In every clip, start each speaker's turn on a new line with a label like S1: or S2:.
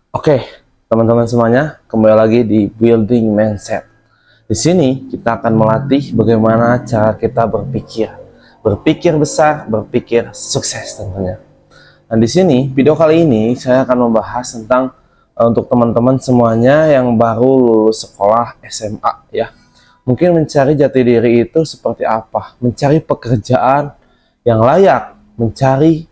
S1: Oke, teman-teman semuanya, kembali lagi di Building Mindset. Di sini kita akan melatih bagaimana cara kita berpikir. Berpikir besar, berpikir sukses tentunya. Nah, di sini video kali ini saya akan membahas tentang untuk teman-teman semuanya yang baru lulus sekolah SMA ya. Mungkin mencari jati diri itu seperti apa? Mencari pekerjaan yang layak, mencari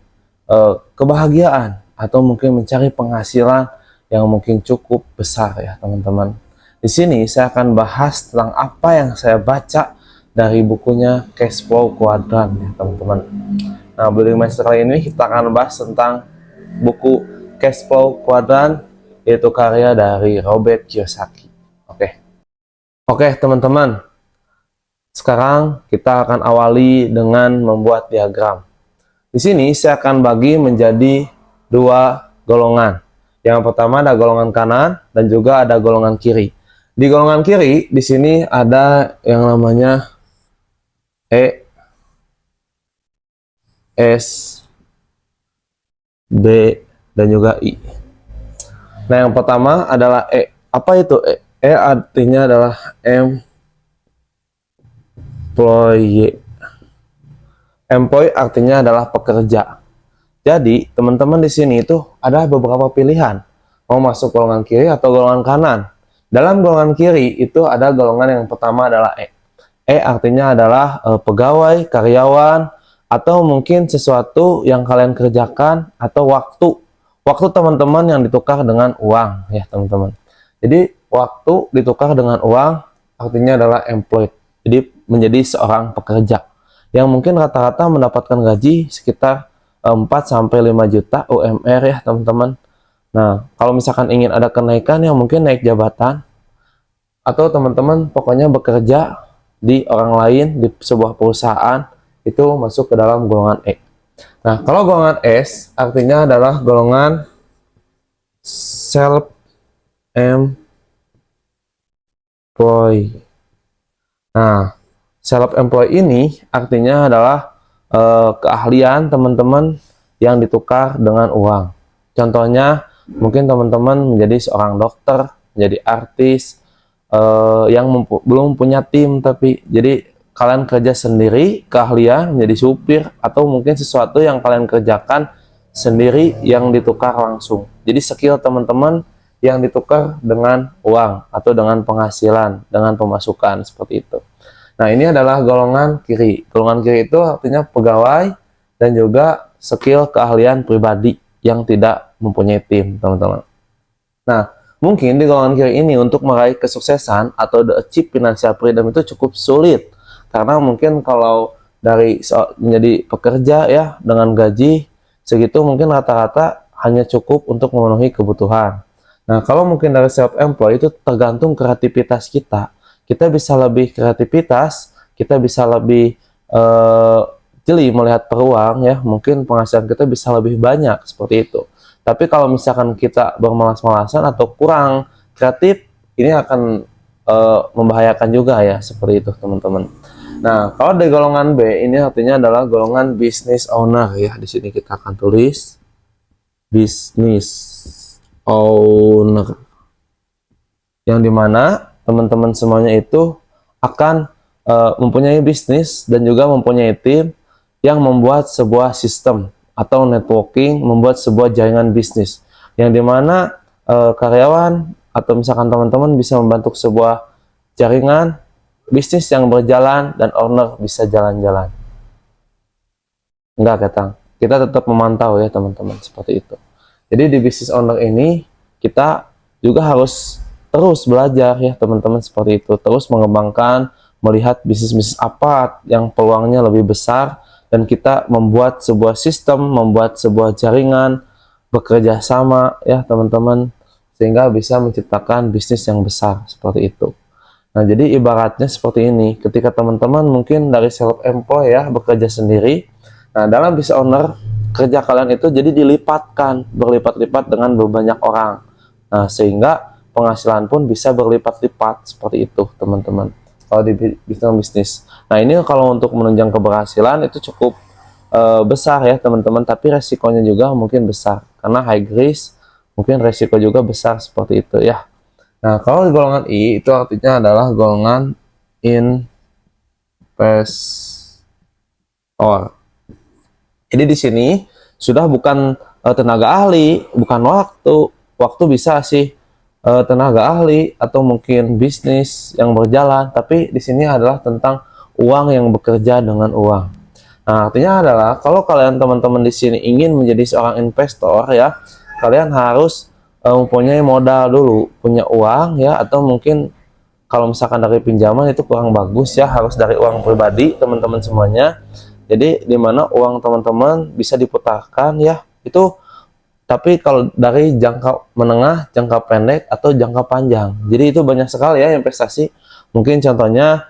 S1: kebahagiaan, atau mungkin mencari penghasilan yang mungkin cukup besar ya teman-teman. Di sini saya akan bahas tentang apa yang saya baca dari bukunya Cash Flow Quadrant ya teman-teman. Nah, Building Master kali ini kita akan bahas tentang buku Cash Flow Quadrant, yaitu karya dari Robert Kiyosaki. Oke teman-teman, sekarang kita akan awali dengan membuat diagram. Di sini saya akan bagi menjadi dua golongan. Yang pertama ada golongan kanan dan juga ada golongan kiri. Di golongan kiri di sini ada yang namanya E, S, B, dan juga I. Nah, yang pertama adalah E. Apa itu E? E artinya adalah employee. Employee artinya adalah pekerja. Jadi, teman-teman di sini itu ada beberapa pilihan. Mau masuk golongan kiri atau golongan kanan. Dalam golongan kiri itu ada golongan yang pertama adalah E. E artinya adalah pegawai, karyawan, atau mungkin sesuatu yang kalian kerjakan, atau waktu. Waktu teman-teman yang ditukar dengan uang ya teman-teman. Jadi, waktu ditukar dengan uang artinya adalah employed. Jadi, menjadi seorang pekerja yang mungkin rata-rata mendapatkan gaji sekitar 4-5 juta UMR ya teman-teman. Nah, kalau misalkan ingin ada kenaikan yang mungkin naik jabatan, atau teman-teman pokoknya bekerja di orang lain di sebuah perusahaan, itu masuk ke dalam golongan E. Nah, kalau golongan S artinya adalah golongan self-employed. Nah, self-employed ini artinya adalah keahlian teman-teman yang ditukar dengan uang. Contohnya, mungkin teman-teman menjadi seorang dokter, menjadi artis, yang belum punya tim, tapi jadi kalian kerja sendiri, keahlian menjadi supir, atau mungkin sesuatu yang kalian kerjakan sendiri yang ditukar langsung. Jadi skill teman-teman yang ditukar dengan uang atau dengan penghasilan, dengan pemasukan seperti itu. Nah, ini adalah golongan kiri. Golongan kiri itu artinya pegawai dan juga skill keahlian pribadi yang tidak mempunyai tim, teman-teman. Nah, mungkin di golongan kiri ini untuk meraih kesuksesan atau the achieve financial freedom itu cukup sulit. Karena mungkin kalau dari menjadi pekerja ya dengan gaji segitu mungkin rata-rata hanya cukup untuk memenuhi kebutuhan. Nah, kalau mungkin dari self-employed itu tergantung kreativitas kita. Kita bisa lebih kreativitas, kita bisa lebih jeli melihat peluang ya, mungkin penghasilan kita bisa lebih banyak seperti itu. Tapi kalau misalkan kita bermalas-malasan atau kurang kreatif, ini akan membahayakan juga ya, seperti itu teman-teman. Nah, kalau di golongan B ini artinya adalah golongan business owner ya. Di sini kita akan tulis business owner, yang dimana teman-teman semuanya itu akan mempunyai bisnis dan juga mempunyai tim yang membuat sebuah sistem atau networking, membuat sebuah jaringan bisnis, yang dimana karyawan atau misalkan teman-teman bisa membentuk sebuah jaringan bisnis yang berjalan dan owner bisa jalan-jalan. Enggak, Ketang. Kita tetap memantau ya teman-teman, seperti itu. Jadi di business owner ini kita juga harus terus belajar ya teman-teman, seperti itu. Terus mengembangkan, melihat bisnis-bisnis apa yang peluangnya lebih besar, dan kita membuat sebuah sistem, membuat sebuah jaringan, bekerja sama ya teman-teman, sehingga bisa menciptakan bisnis yang besar seperti itu. Nah, jadi ibaratnya seperti ini, ketika teman-teman mungkin dari self-employed ya, bekerja sendiri. Nah, dalam business owner, kerja kalian itu jadi dilipatkan, berlipat-lipat dengan banyak orang. Nah, sehingga penghasilan pun bisa berlipat-lipat seperti itu teman-teman kalau di bisnis. Nah, ini kalau untuk menunjang keberhasilan itu cukup besar ya teman-teman, tapi resikonya juga mungkin besar karena high risk, mungkin resiko juga besar seperti itu ya. Nah, kalau di golongan I itu artinya adalah golongan investor. Jadi di sini sudah bukan tenaga ahli, bukan waktu. Waktu bisa sih tenaga ahli atau mungkin bisnis yang berjalan, tapi di sini adalah tentang uang yang bekerja dengan uang. Nah, artinya adalah kalau kalian teman-teman di sini ingin menjadi seorang investor ya, kalian harus mempunyai modal dulu, punya uang ya, atau mungkin kalau misalkan dari pinjaman itu kurang bagus ya, harus dari uang pribadi teman-teman semuanya. Jadi di mana uang teman-teman bisa diputarkan ya, itu tapi kalau dari jangka menengah, jangka pendek atau jangka panjang. Jadi itu banyak sekali ya investasi. Mungkin contohnya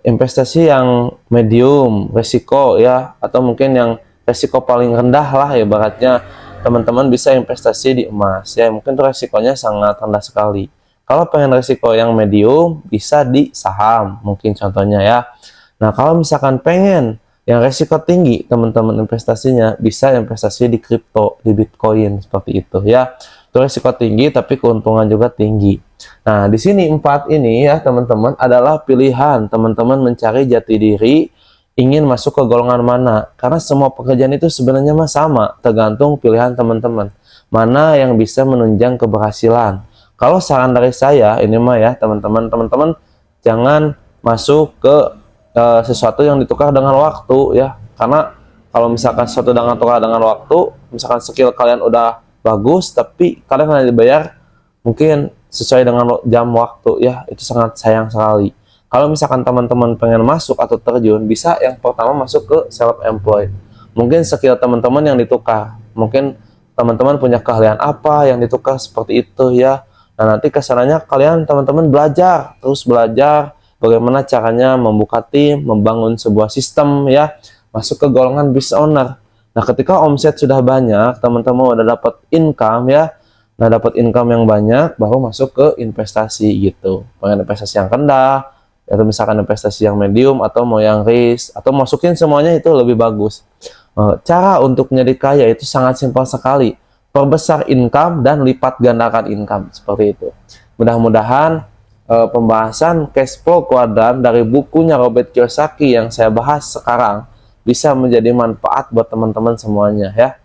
S1: investasi yang medium resiko ya, atau mungkin yang resiko paling rendah lah ya, ibaratnya teman-teman bisa investasi di emas ya, mungkin itu resikonya sangat rendah sekali. Kalau pengen resiko yang medium bisa di saham mungkin contohnya ya. Nah, kalau misalkan pengen yang resiko tinggi teman-teman investasinya bisa investasi di kripto, di Bitcoin seperti itu ya. Itu resiko tinggi tapi keuntungan juga tinggi. Nah, di sini 4 ini ya teman-teman adalah pilihan teman-teman mencari jati diri, ingin masuk ke golongan mana. Karena semua pekerjaan itu sebenarnya mah sama, tergantung pilihan teman-teman. Mana yang bisa menunjang keberhasilan. Kalau saran dari saya ini mah ya teman-teman jangan masuk ke sesuatu yang ditukar dengan waktu ya. Karena kalau misalkan sesuatu dengan tukar dengan waktu, misalkan skill kalian udah bagus tapi kalian hanya dibayar mungkin sesuai dengan jam waktu ya, itu sangat sayang sekali. Kalau misalkan teman-teman pengen masuk atau terjun, bisa yang pertama masuk ke self employed. Mungkin skill teman-teman yang ditukar, mungkin teman-teman punya keahlian apa yang ditukar seperti itu ya. Nah, nanti kesananya kalian teman-teman belajar, terus belajar bagaimana caranya membuka tim, membangun sebuah sistem ya, masuk ke golongan business owner. Nah, ketika omset sudah banyak, teman-teman udah dapat income ya. Nah, dapat income yang banyak, baru masuk ke investasi gitu. Pengen investasi yang rendah, atau misalkan investasi yang medium, atau mau yang risk, atau masukin semuanya itu lebih bagus. Cara untuk menjadi kaya itu sangat simpel sekali. Perbesar income dan lipat gandakan income, seperti itu. Mudah-mudahan pembahasan cash flow kuadran dari bukunya Robert Kiyosaki yang saya bahas sekarang bisa menjadi manfaat buat teman-teman semuanya ya.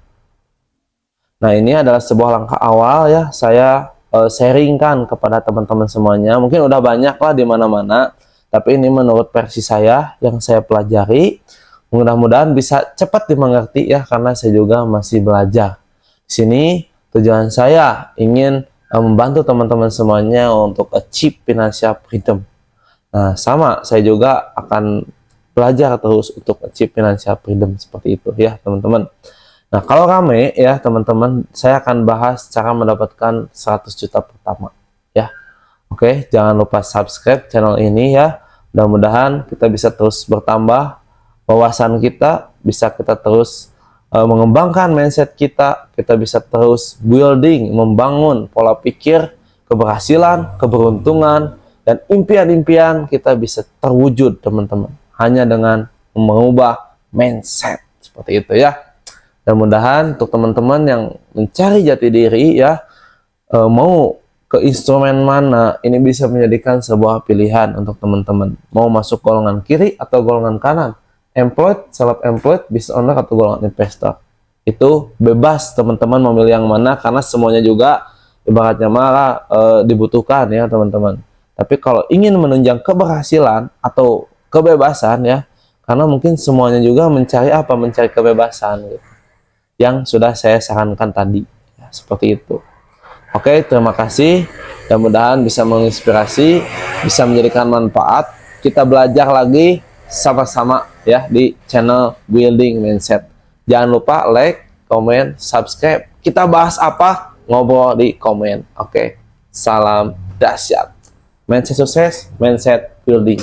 S1: Nah, ini adalah sebuah langkah awal ya, saya sharingkan kepada teman-teman semuanya. Mungkin udah banyak lah di mana-mana, tapi ini menurut versi saya yang saya pelajari. Mudah-mudahan bisa cepat dimengerti ya, karena saya juga masih belajar. Di sini tujuan saya ingin membantu teman-teman semuanya untuk achieve financial freedom. Nah, sama saya juga akan belajar terus untuk achieve financial freedom seperti itu ya, teman-teman. Nah, kalau rame ya teman-teman, saya akan bahas cara mendapatkan 100 juta pertama ya. Oke, jangan lupa subscribe channel ini ya. Mudah-mudahan kita bisa terus bertambah wawasan kita, bisa kita terus mengembangkan mindset kita bisa terus building, membangun pola pikir, keberhasilan, keberuntungan, dan impian-impian kita bisa terwujud teman-teman. Hanya dengan mengubah mindset seperti itu ya. Dan mudahan untuk teman-teman yang mencari jati diri ya, mau ke instrumen mana, ini bisa menjadikan sebuah pilihan untuk teman-teman. Mau masuk golongan kiri atau golongan kanan, employed, self-employed, business owner atau golongan investor. Itu bebas teman-teman memilih yang mana, karena semuanya juga ibaratnya malah dibutuhkan ya teman-teman. Tapi kalau ingin menunjang keberhasilan atau kebebasan ya, karena mungkin semuanya juga mencari apa? Mencari kebebasan gitu, yang sudah saya sarankan tadi ya, seperti itu. Oke, terima kasih. Mudah-mudahan bisa menginspirasi, bisa menjadikan manfaat. Kita belajar lagi sama-sama ya di channel Building Mindset. Jangan lupa like, komen, subscribe. Kita bahas apa? Ngobrol di komen. Oke, salam dahsyat. Mindset sukses, mindset building.